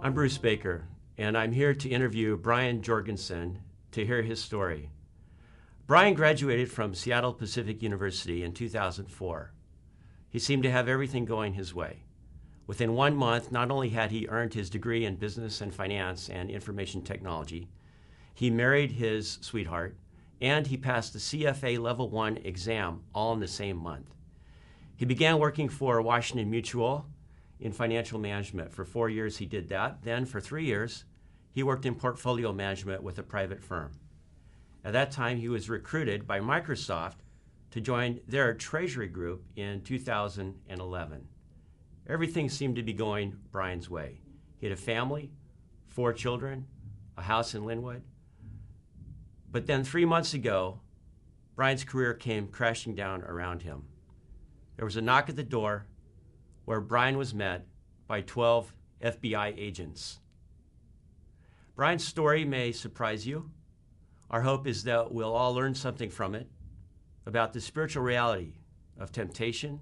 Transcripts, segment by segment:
I'm Bruce Baker, and I'm here to interview Brian Jorgenson to hear his story. Brian graduated from Seattle Pacific University in 2004. He seemed to have everything going his way. Within 1 month, not only had he earned his degree in business and finance and information technology, he married his sweetheart, and he passed the CFA Level 1 exam all in the same month. He began working for Washington Mutual in financial management. For 4 years he did that. Then for 3 years, he worked in portfolio management with a private firm. At that time, he was recruited by Microsoft to join their treasury group in 2011. Everything seemed to be going Brian's way. He had a family, 4 children, a house in Linwood. But then 3 months ago, Brian's career came crashing down around him. There was a knock at the door where Brian was met by 12 FBI agents. Brian's story may surprise you. Our hope is that we'll all learn something from it about the spiritual reality of temptation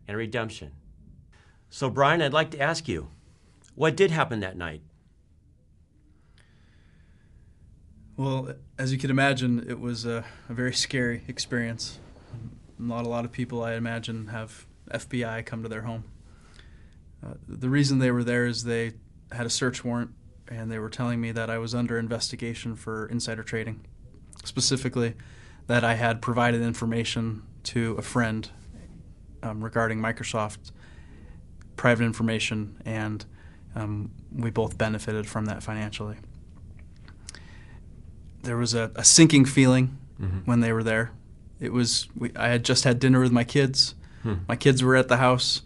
and redemption. So Brian, I'd like to ask you, what did happen that night? Well, as you can imagine, it was a very scary experience. Not a lot of people, I imagine, have FBI come to their home. The reason they were there is they had a search warrant, and they were telling me that I was under investigation for insider trading. Specifically, that I had provided information to a friend regarding Microsoft private information, and we both benefited from that financially. There was a sinking feeling when they were there. I had just had dinner with my kids. My kids were at the house.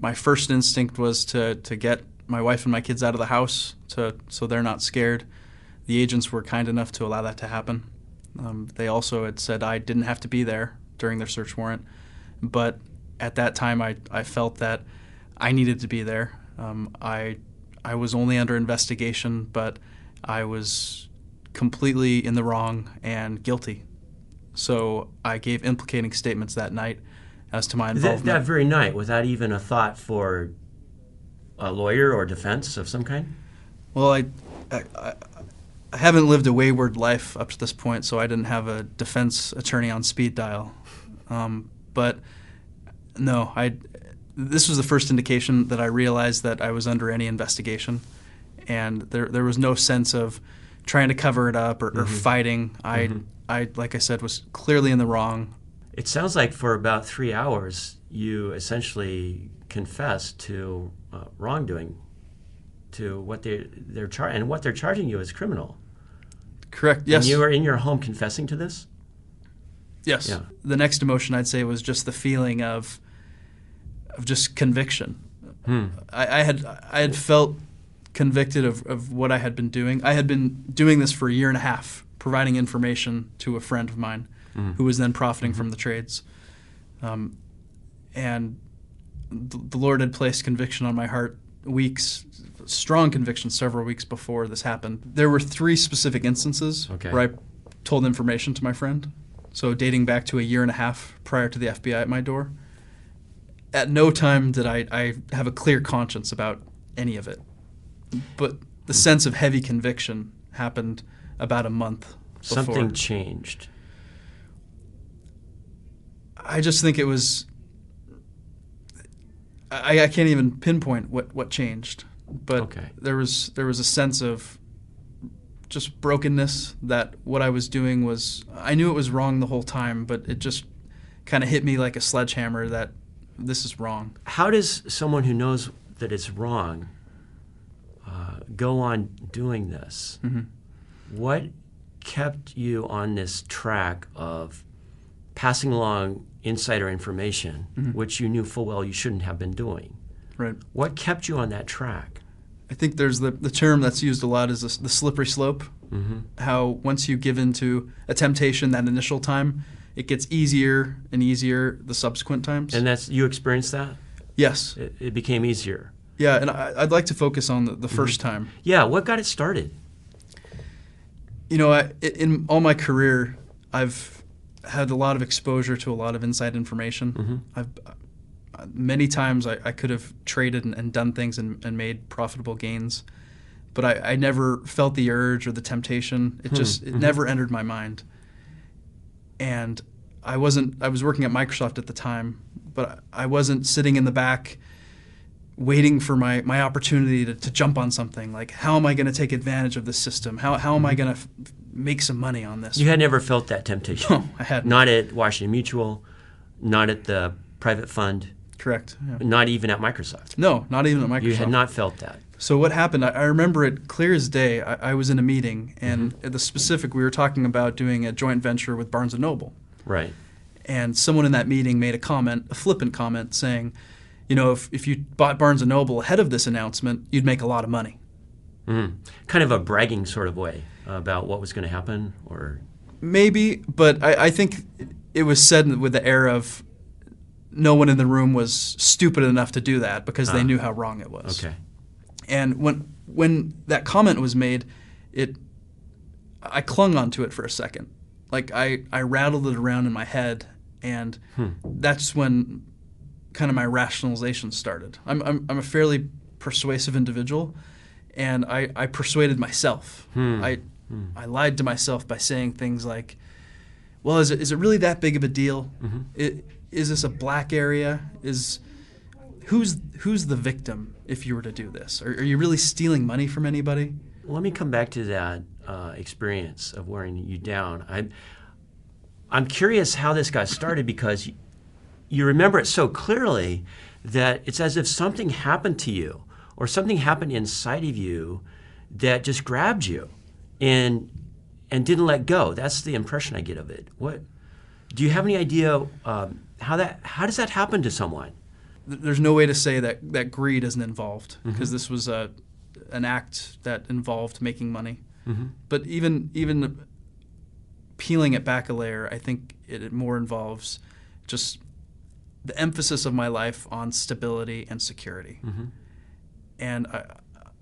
My first instinct was to get my wife and my kids out of the house so they're not scared. The agents were kind enough to allow that to happen. They also had said I didn't have to be there during their search warrant, but at that time I felt that I needed to be there. I was only under investigation, but I was completely in the wrong and guilty. So I gave implicating statements that night as to my involvement. That very night, without even a thought for a lawyer or defense of some kind? Well, I haven't lived a wayward life up to this point, so I didn't have a defense attorney on speed dial. But no, this was the first indication that I realized that I was under any investigation, and there was no sense of trying to cover it up or fighting. I, like I said, was clearly in the wrong. It sounds like for about 3 hours, you essentially confessed to wrongdoing, to what they're charging, and what they're charging you is criminal. Correct. Yes. And you were in your home confessing to this? Yes. Yeah. The next emotion I'd say was just the feeling of just conviction. I had felt convicted of what I had been doing. I had been doing this for a year and a half, providing information to a friend of mine who was then profiting from the trades. And the Lord had placed conviction on my heart strong conviction several weeks before this happened. There were 3 specific instances where I told information to my friend, so dating back to a year and a half prior to the FBI at my door. At no time did I have a clear conscience about any of it. But the sense of heavy conviction happened about a month before. Something changed. I just think it was... I can't even pinpoint what changed, but there was a sense of just brokenness, that what I was doing was... I knew it was wrong the whole time, but it just kind of hit me like a sledgehammer that this is wrong. How does someone who knows that it's wrong go on doing this? What kept you on this track of passing along insider information, which you knew full well you shouldn't have been doing? Right. What kept you on that track? I think there's the term that's used a lot is the slippery slope. How once you give into a temptation that initial time, it gets easier and easier the subsequent times. And you experienced that? Yes. It became easier. Yeah, and I'd like to focus on the first time. Yeah, what got it started? You know, in all my career, I've had a lot of exposure to a lot of inside information. Many times I could have traded and done things and made profitable gains, but I never felt the urge or the temptation. It never entered my mind. And I was working at Microsoft at the time, but I wasn't sitting in the back waiting for my opportunity to jump on something. Like, how am I going to take advantage of this system? How am I going to make some money on this? You had never felt that temptation? No, I hadn't. Not at Washington Mutual, not at the private fund? Correct. Yeah. Not even at Microsoft? No, not even at Microsoft. You had not felt that? So what happened, I remember it clear as day. I was in a meeting, and at the specific, we were talking about doing a joint venture with Barnes & Noble. Right. And someone in that meeting made a flippant comment saying, if you bought Barnes & Noble ahead of this announcement, you'd make a lot of money. Mm-hmm. Kind of a bragging sort of way about what was going to happen? Or maybe, but I think it was said with the air of no one in the room was stupid enough to do that because they knew how wrong it was. Okay. And when that comment was made, I clung onto it for a second. Like I rattled it around in my head, and that's when kind of my rationalization started. I'm a fairly persuasive individual, and I persuaded myself. I lied to myself by saying things like, well, is it really that big of a deal? Is this a black area? Who's the victim if you were to do this? Are you really stealing money from anybody? Let me come back to that experience of wearing you down. I'm curious how this got started, because you remember it so clearly that it's as if something happened to you or something happened inside of you that just grabbed you and didn't let go. That's the impression I get of it. What do you have any idea how does that happen to someone? There's no way to say that greed isn't involved, because this was an act that involved making money. But even peeling it back a layer, I think it more involves just the emphasis of my life on stability and security. And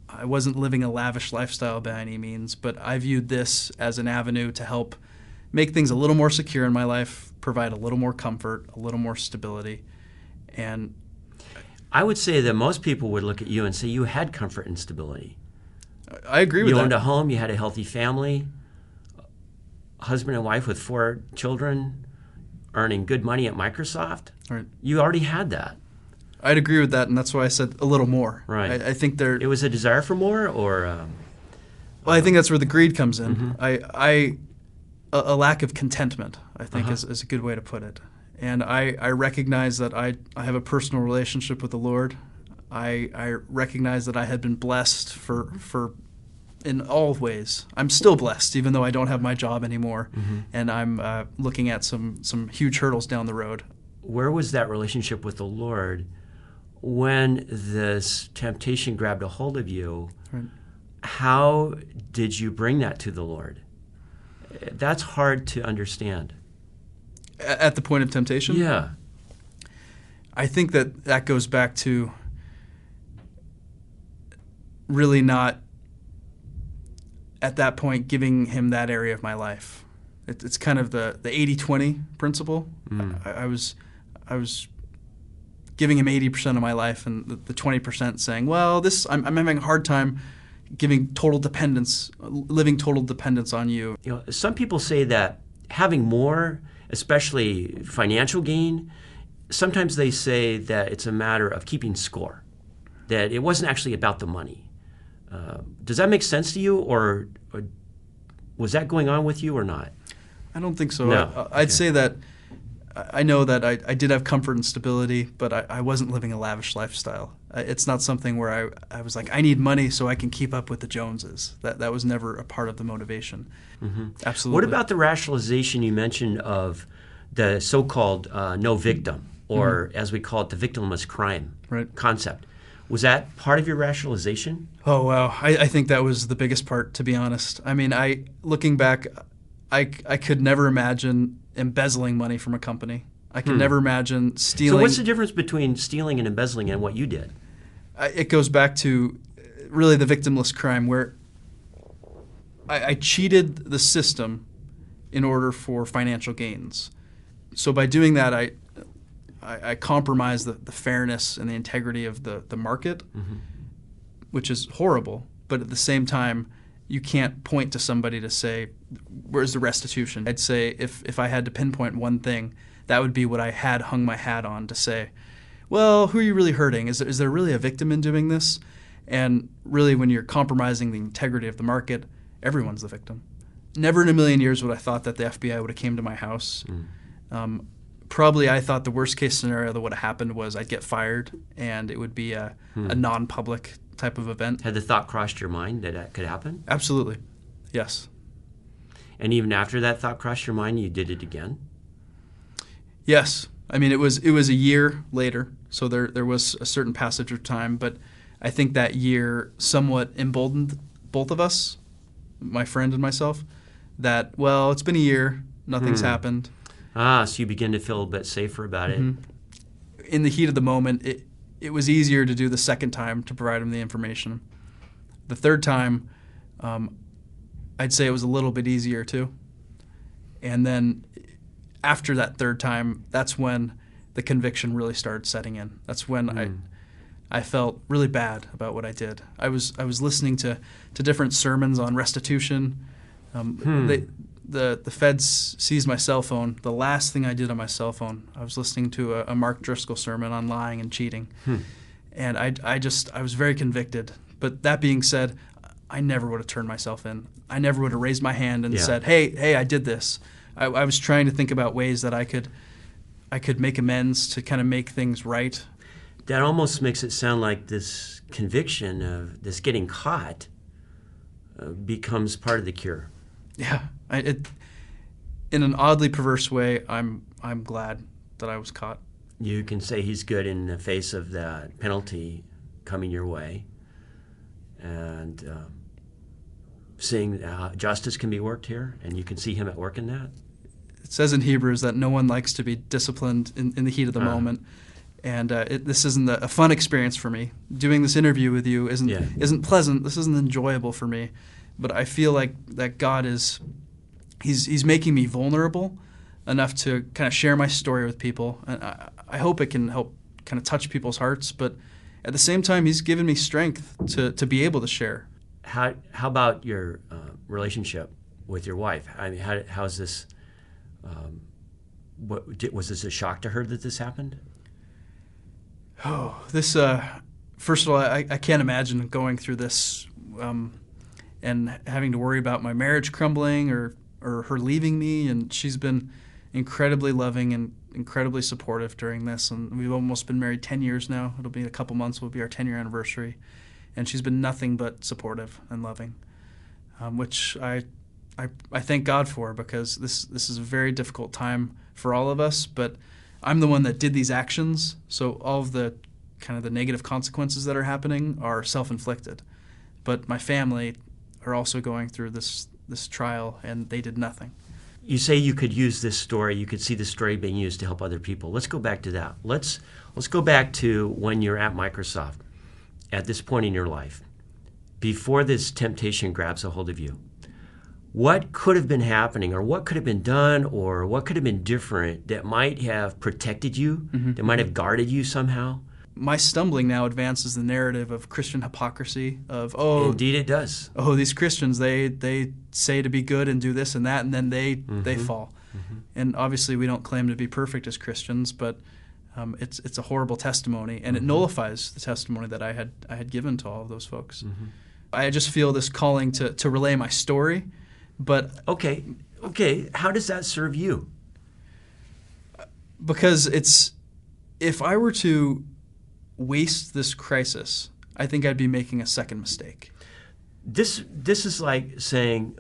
I wasn't living a lavish lifestyle by any means, but I viewed this as an avenue to help make things a little more secure in my life, provide a little more comfort, a little more stability. And I would say that most people would look at you and say you had comfort and stability. I agree with that. You owned a home, you had a healthy family, husband and wife with 4 children, earning good money at Microsoft. Right. You already had that. I'd agree with that, and that's why I said a little more. Right. I think it was a desire for more, or well, I think that's where the greed comes in. A lack of contentment, I think, is a good way to put it. And I recognize that I have a personal relationship with the Lord. I recognize that I had been blessed for in all ways. I'm still blessed, even though I don't have my job anymore, and I'm looking at some huge hurdles down the road. Where was that relationship with the Lord when this temptation grabbed a hold of you? Right. How did you bring that to the Lord? That's hard to understand. At the point of temptation? Yeah. I think that goes back to really not, at that point, giving him that area of my life. It's kind of the 80-20 principle. I was giving him 80% of my life, and the 20% saying, well, I'm having a hard time living total dependence on you. Some people say that having more, especially financial gain, sometimes they say that it's a matter of keeping score, that it wasn't actually about the money. Does that make sense to you, or was that going on with you or not? I don't think so. No. I'd say that I know that I did have comfort and stability, but I wasn't living a lavish lifestyle. It's not something where I was like, I need money so I can keep up with the Joneses. That was never a part of the motivation. Absolutely. What about the rationalization you mentioned of the so-called no victim, or as we call it, the victimless crime concept? Was that part of your rationalization? Oh, wow. I think that was the biggest part, to be honest. I mean, looking back, I could never imagine embezzling money from a company. I could never imagine stealing. So what's the difference between stealing and embezzling and what you did? It goes back to really the victimless crime, where I cheated the system in order for financial gains. So by doing that, I compromise the fairness and the integrity of the market, which is horrible. But at the same time, you can't point to somebody to say, where's the restitution? I'd say if I had to pinpoint one thing, that would be what I had hung my hat on to say, well, who are you really hurting? Is there really a victim in doing this? And really, when you're compromising the integrity of the market, everyone's the victim. Never in a million years would I thought that the FBI would have came to my house. Probably I thought the worst case scenario that would have happened was I'd get fired and it would be a non-public type of event. Had the thought crossed your mind that that could happen? Absolutely. Yes. And even after that thought crossed your mind, you did it again? Yes. I mean, it was a year later, so there was a certain passage of time, but I think that year somewhat emboldened both of us, my friend and myself, that, well, it's been a year, nothing's happened. So you begin to feel a bit safer about it. In the heat of the moment, it was easier to do the second time to provide him the information. The third time, I'd say it was a little bit easier too. And then after that third time, that's when the conviction really started setting in. That's when I felt really bad about what I did. I was listening to different sermons on restitution. The feds seized my cell phone. The last thing I did on my cell phone, I was listening to a Mark Driscoll sermon on lying and cheating. And I was very convicted. But that being said, I never would have turned myself in. I never would have raised my hand and said, hey, I did this. I was trying to think about ways that I could make amends to kind of make things right. That almost makes it sound like this conviction of this getting caught becomes part of the cure. Yeah, in an oddly perverse way, I'm glad that I was caught. You can say he's good in the face of that penalty coming your way, and seeing justice can be worked here, and you can see him at work in that. It says in Hebrews that no one likes to be disciplined in the heat of the moment. And this isn't a fun experience for me. Doing this interview with you isn't pleasant. This isn't enjoyable for me. But I feel like that God he's making me vulnerable enough to kind of share my story with people. And I hope it can help kind of touch people's hearts. But at the same time, he's given me strength to be able to share. How about your relationship with your wife? I mean, how's this? Was this a shock to her that this happened? Oh, this, first of all, I can't imagine going through this and having to worry about my marriage crumbling or her leaving me. And she's been incredibly loving and incredibly supportive during this. And we've almost been married 10 years now. It'll be a couple months, will be our 10-year anniversary. And she's been nothing but supportive and loving, which I thank God for, because this is a very difficult time for all of us. But I'm the one that did these actions, so all of the kind of the negative consequences that are happening are self-inflicted. But my family are also going through this trial, and they did nothing. You say you could use this story, you could see the story being used to help other people. Let's go back to that. Let's go back to when you're at Microsoft, at this point in your life, before this temptation grabs a hold of you. What could have been happening, or what could have been done, or what could have been different that might have protected you, that might have guarded you somehow? My stumbling now advances the narrative of Christian hypocrisy of, Indeed it does. Oh, these Christians, they say to be good and do this and that, and then they fall. And obviously we don't claim to be perfect as Christians, but it's a horrible testimony, and it nullifies the testimony that I had given to all of those folks. I just feel this calling to relay my story. But okay, how does that serve you? Because if I were to waste this crisis, I think I'd be making a second mistake. This is like saying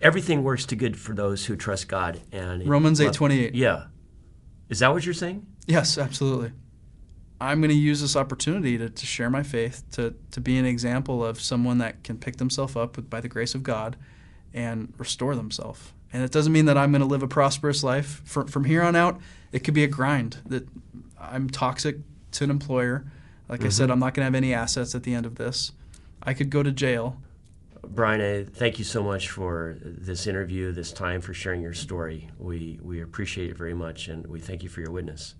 everything works to good for those who trust God. And Romans 8:28. Yeah. Is that what you're saying? Yes, absolutely. I'm going to use this opportunity to share my faith, to be an example of someone that can pick themselves up by the grace of God and restore themselves. And it doesn't mean that I'm going to live a prosperous life. From here on out, it could be a grind, that I'm toxic to an employer. Like I said, I'm not going to have any assets at the end of this. I could go to jail. Brian, thank you so much for this interview, this time, for sharing your story. We appreciate it very much, and we thank you for your witness.